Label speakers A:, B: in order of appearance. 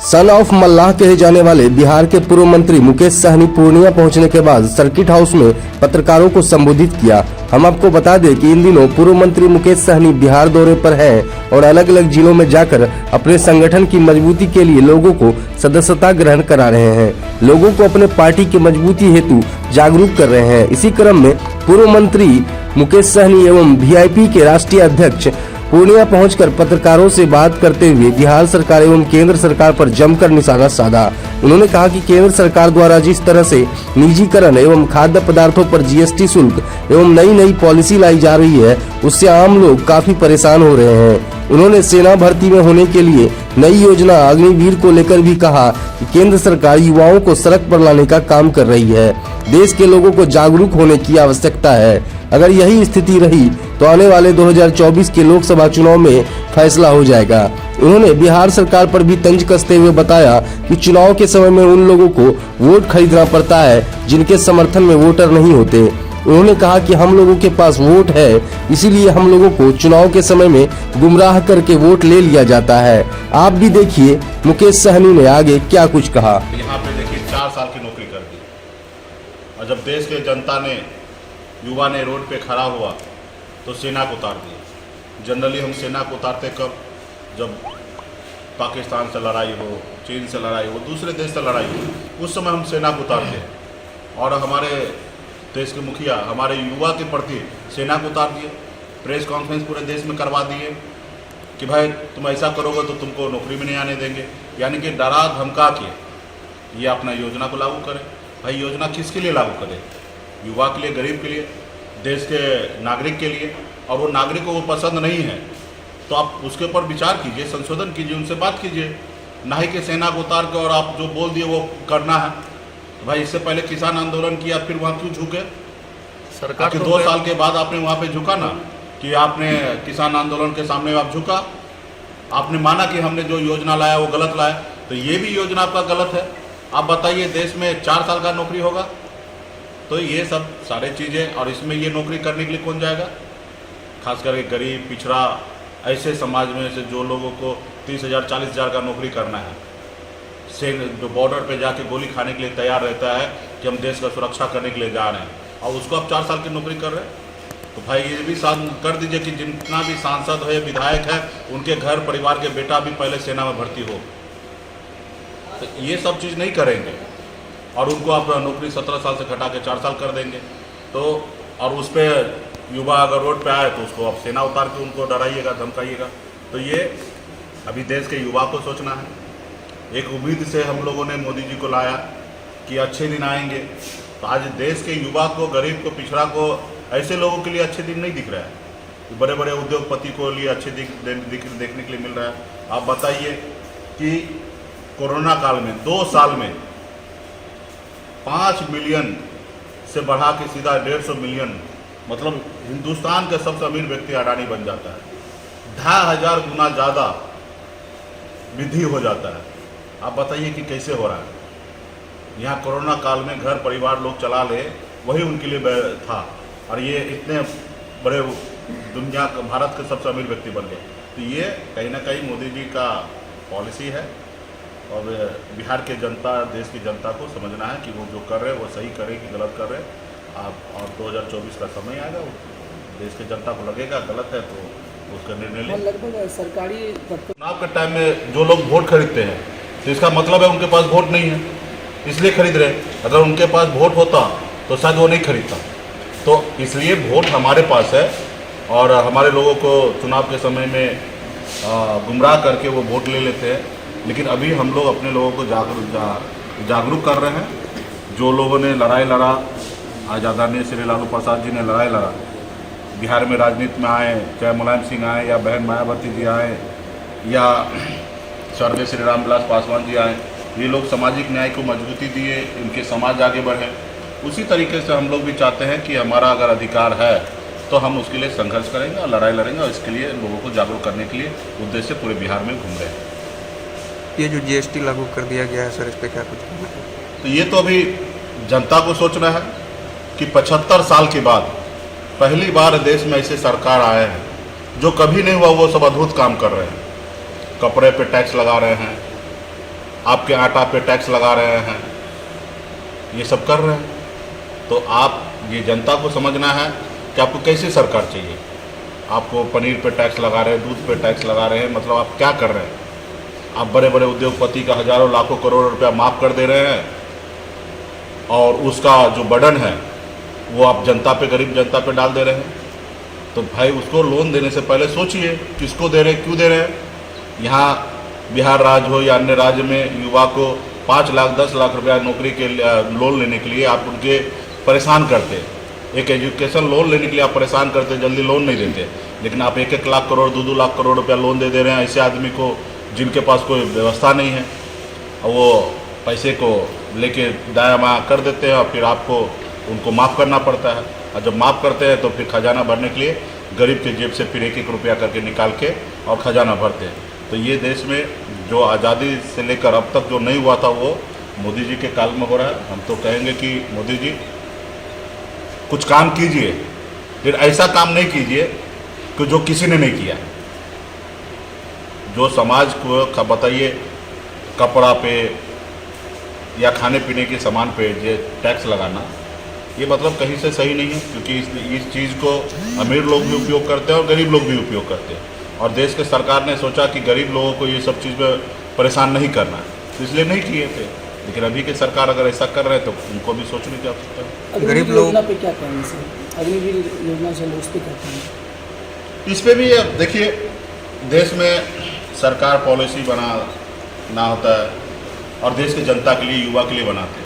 A: Son of मल्लाह कहे जाने वाले बिहार के पूर्व मंत्री मुकेश सहनी पूर्णिया पहुंचने के बाद सर्किट हाउस में पत्रकारों को संबोधित किया। हम आपको बता दें कि इन दिनों पूर्व मंत्री मुकेश सहनी बिहार दौरे पर हैं और अलग अलग जिलों में जाकर अपने संगठन की मजबूती के लिए लोगों को सदस्यता ग्रहण करा रहे हैं, लोगों को अपने पार्टी की मजबूती हेतु जागरूक कर रहे हैं। इसी क्रम में पूर्व मंत्री मुकेश सहनी एवं VIP के राष्ट्रीय अध्यक्ष पूर्णिया पहुंचकर पत्रकारों से बात करते हुए बिहार सरकार एवं केंद्र सरकार पर जमकर निशाना साधा। उन्होंने कहा कि केंद्र सरकार द्वारा जिस तरह से निजीकरण एवं खाद्य पदार्थों पर GST शुल्क एवं नई पॉलिसी लाई जा रही है, उससे आम लोग काफी परेशान हो रहे हैं। उन्होंने सेना भर्ती में होने के लिए नई योजना अग्निवीर को लेकर भी कहा कि केंद्र सरकार युवाओं को सड़क पर लाने का काम कर रही है। देश के लोगों को जागरूक होने की आवश्यकता है। अगर यही स्थिति रही तो आने वाले 2024 के लोकसभा चुनाव में फैसला हो जाएगा। उन्होंने बिहार सरकार पर भी तंज कसते हुए बताया कि चुनाव के समय में उन लोगों को वोट खरीदना पड़ता है जिनके समर्थन में वोटर नहीं होते। उन्होंने कहा कि हम लोगों के पास वोट है, इसीलिए हम लोगों को चुनाव के समय में गुमराह करके वोट ले लिया जाता है। आप भी देखिए मुकेश सहनी ने आगे क्या कुछ कहा।
B: यहाँ पे देखिए 4 साल की नौकरी कर दी और जब देश के जनता ने युवा ने रोड पे खड़ा हुआ तो सेना को उतार दिया। जनरली हम सेना को उतारते कब, जब पाकिस्तान से लड़ाई हो, चीन से लड़ाई हो, दूसरे देश से लड़ाई हो, उस समय हम सेना को उतारते हैं। और हमारे देश के मुखिया हमारे युवा के प्रति सेना को उतार दिए, प्रेस कॉन्फ्रेंस पूरे देश में करवा दिए कि भाई तुम ऐसा करोगे तो तुमको नौकरी में नहीं आने देंगे। यानी कि डरा धमका के ये अपना योजना को लागू करें। भाई योजना किसके लिए लागू करें? युवा के लिए, गरीब के लिए, देश के नागरिक के लिए। और वो नागरिक को वो पसंद नहीं है तो आप उसके ऊपर विचार कीजिए, संशोधन कीजिए, उनसे बात कीजिए। ना ही कि सेना को उतार के और आप जो बोल दिए वो करना है। तो भाई इससे पहले किसान आंदोलन किया, फिर वहाँ क्यों झुके? सरकार के 2 साल के बाद आपने वहाँ पे झुका ना, कि आपने किसान आंदोलन के सामने आप झुका, आपने माना कि हमने जो योजना लाया वो गलत लाया। तो ये भी योजना आपका गलत है। आप बताइए देश में 4 साल का नौकरी होगा? तो ये सब सारे चीज़ें, और इसमें ये नौकरी करने के लिए कौन जाएगा? खास करके गरीब, पिछड़ा, ऐसे समाज में से जो लोगों को 30,000 40,000 का नौकरी करना है, से जो बॉर्डर पे जाके गोली खाने के लिए तैयार रहता है कि हम देश का सुरक्षा करने के लिए जा रहे हैं, और उसको आप 4 साल की नौकरी कर रहे हैं। तो भाई ये भी कर दीजिए कि जितना भी सांसद है, विधायक है, उनके घर परिवार के बेटा भी पहले सेना में भर्ती हो। तो ये सब चीज़ नहीं करेंगे और उनको आप नौकरी 17 साल से घटा के 4 साल कर देंगे। तो और उस पर युवा अगर रोड पे आए तो उसको आप सेना उतार के उनको डराइएगा, धमकाइएगा। तो ये अभी देश के युवा को सोचना है। एक उम्मीद से हम लोगों ने मोदी जी को लाया कि अच्छे दिन आएंगे, तो आज देश के युवा को, गरीब को, पिछड़ा को, ऐसे लोगों के लिए अच्छे दिन नहीं दिख रहा है। बड़े बड़े उद्योगपति को लिए अच्छे देखने के लिए मिल रहा है। आप बताइए कि कोरोना काल में 2 साल में 5 मिलियन से बढ़ा के सीधा 150 मिलियन, मतलब हिंदुस्तान का सबसे अमीर व्यक्ति अडानी बन जाता है। 2,500 गुना ज़्यादा वृद्धि हो जाता है। आप बताइए कि कैसे हो रहा है? यहाँ कोरोना काल में घर परिवार लोग चला ले, वही उनके लिए था, और ये इतने बड़े दुनिया का, भारत के सबसे अमीर व्यक्ति बन गए। तो ये कहीं ना कहीं मोदी जी का पॉलिसी है, और बिहार के जनता, देश की जनता को समझना है कि वो जो कर रहे हैं वो सही कर रहे हैं कि गलत कर रहे हैं। आप और 2024 का समय आएगा, देश की जनता को लगेगा गलत है तो उसका निर्णय लें।
C: लगभग सरकारी
B: चुनाव के टाइम में जो लोग वोट खरीदते हैं तो इसका मतलब है उनके पास वोट नहीं है, इसलिए खरीद रहे हैं। अगर उनके पास वोट होता तो शायद वो नहीं खरीदता। तो इसलिए वोट हमारे पास है, और हमारे लोगों को चुनाव के समय में गुमराह करके वो वोट ले लेते हैं। लेकिन अभी हम लोग अपने लोगों को जागरूक कर रहे हैं। जो लोगों ने लड़ाई लड़ा, आज आदरणीय श्री लालू प्रसाद जी ने लड़ाई लड़ा, बिहार में राजनीति में आए, चाहे मुलायम सिंह आए या बहन मायावती जी आए या स्वर्गीय श्री रामविलास पासवान जी आए, ये लोग सामाजिक न्याय को मजबूती दिए, इनके समाज आगे बढ़े। उसी तरीके से हम लोग भी चाहते हैं कि हमारा अगर अधिकार है तो हम उसके लिए संघर्ष करेंगे और लड़ाई लड़ेंगे, और इसके लिए लोगों को जागरूक करने के लिए उद्देश्य पूरे बिहार में घूम रहे हैं।
D: ये जो GST लागू कर दिया गया है सर, इस पर क्या कुछ कहना है?
B: तो ये तो अभी जनता को सोचना है कि 75 साल के बाद पहली बार देश में ऐसे सरकार आए हैं, जो कभी नहीं हुआ वो सब अद्भुत काम कर रहे हैं। कपड़े पे टैक्स लगा रहे हैं, आपके आटा पे टैक्स लगा रहे हैं, ये सब कर रहे हैं। तो आप ये जनता को समझना है कि आपको कैसी सरकार चाहिए। आपको पनीर पे टैक्स लगा रहे हैं, दूध पे टैक्स लगा रहे हैं, मतलब आप क्या कर रहे हैं? आप बड़े बड़े उद्योगपति का हजारों लाखों करोड़ रुपया माफ़ कर दे रहे हैं और उसका जो बर्डन है वो आप जनता पे, गरीब जनता पे डाल दे रहे हैं। तो भाई उसको लोन देने से पहले सोचिए किसको दे रहे हैं, क्यों दे रहे हैं। यहाँ बिहार राज्य हो या अन्य राज्य में युवा को 5 लाख 10 लाख रुपया नौकरी के लोन लेने के लिए आप उनके परेशान करते। एक एजुकेशन लोन लेने के लिए आप परेशान करते, जल्दी लोन नहीं देते। लेकिन आप 1-1 लाख करोड़ 2-2 लाख करोड़ रुपया लोन दे रहे हैं ऐसे आदमी को जिनके पास कोई व्यवस्था नहीं है। और वो पैसे को लेके दाया माया कर देते हैं और फिर आपको उनको माफ़ करना पड़ता है। और जब माफ़ करते हैं तो फिर खजाना भरने के लिए गरीब के जेब से फिर 1-1 रुपया करके निकाल के और खजाना भरते हैं। तो ये देश में जो आज़ादी से लेकर अब तक जो नहीं हुआ था वो मोदी जी के काल में हो रहा है। हम तो कहेंगे कि मोदी जी कुछ काम कीजिए, फिर ऐसा काम नहीं कीजिए कि जो किसी ने नहीं किया। जो समाज को बताइए कपड़ा पे या खाने पीने के सामान पे जो टैक्स लगाना, ये मतलब कहीं से सही नहीं है। क्योंकि इस चीज़ को अमीर लोग भी उपयोग करते हैं और गरीब लोग भी उपयोग करते हैं। और देश के सरकार ने सोचा कि गरीब लोगों को ये सब चीज़ में परेशान नहीं करना है, तो इसलिए नहीं किए थे। लेकिन अभी की सरकार अगर ऐसा कर रहे हैं तो उनको भी सोचने की आवश्यकता है।
C: गरीब लोग पे क्या कहेंगे सर? अग्निवीर योजना चल उस पर क्या कहेंगे?
B: इस पर भी अब देखिए, देश में सरकार पॉलिसी बनाना होता है और देश की जनता के लिए, युवा के लिए बनाते हैं।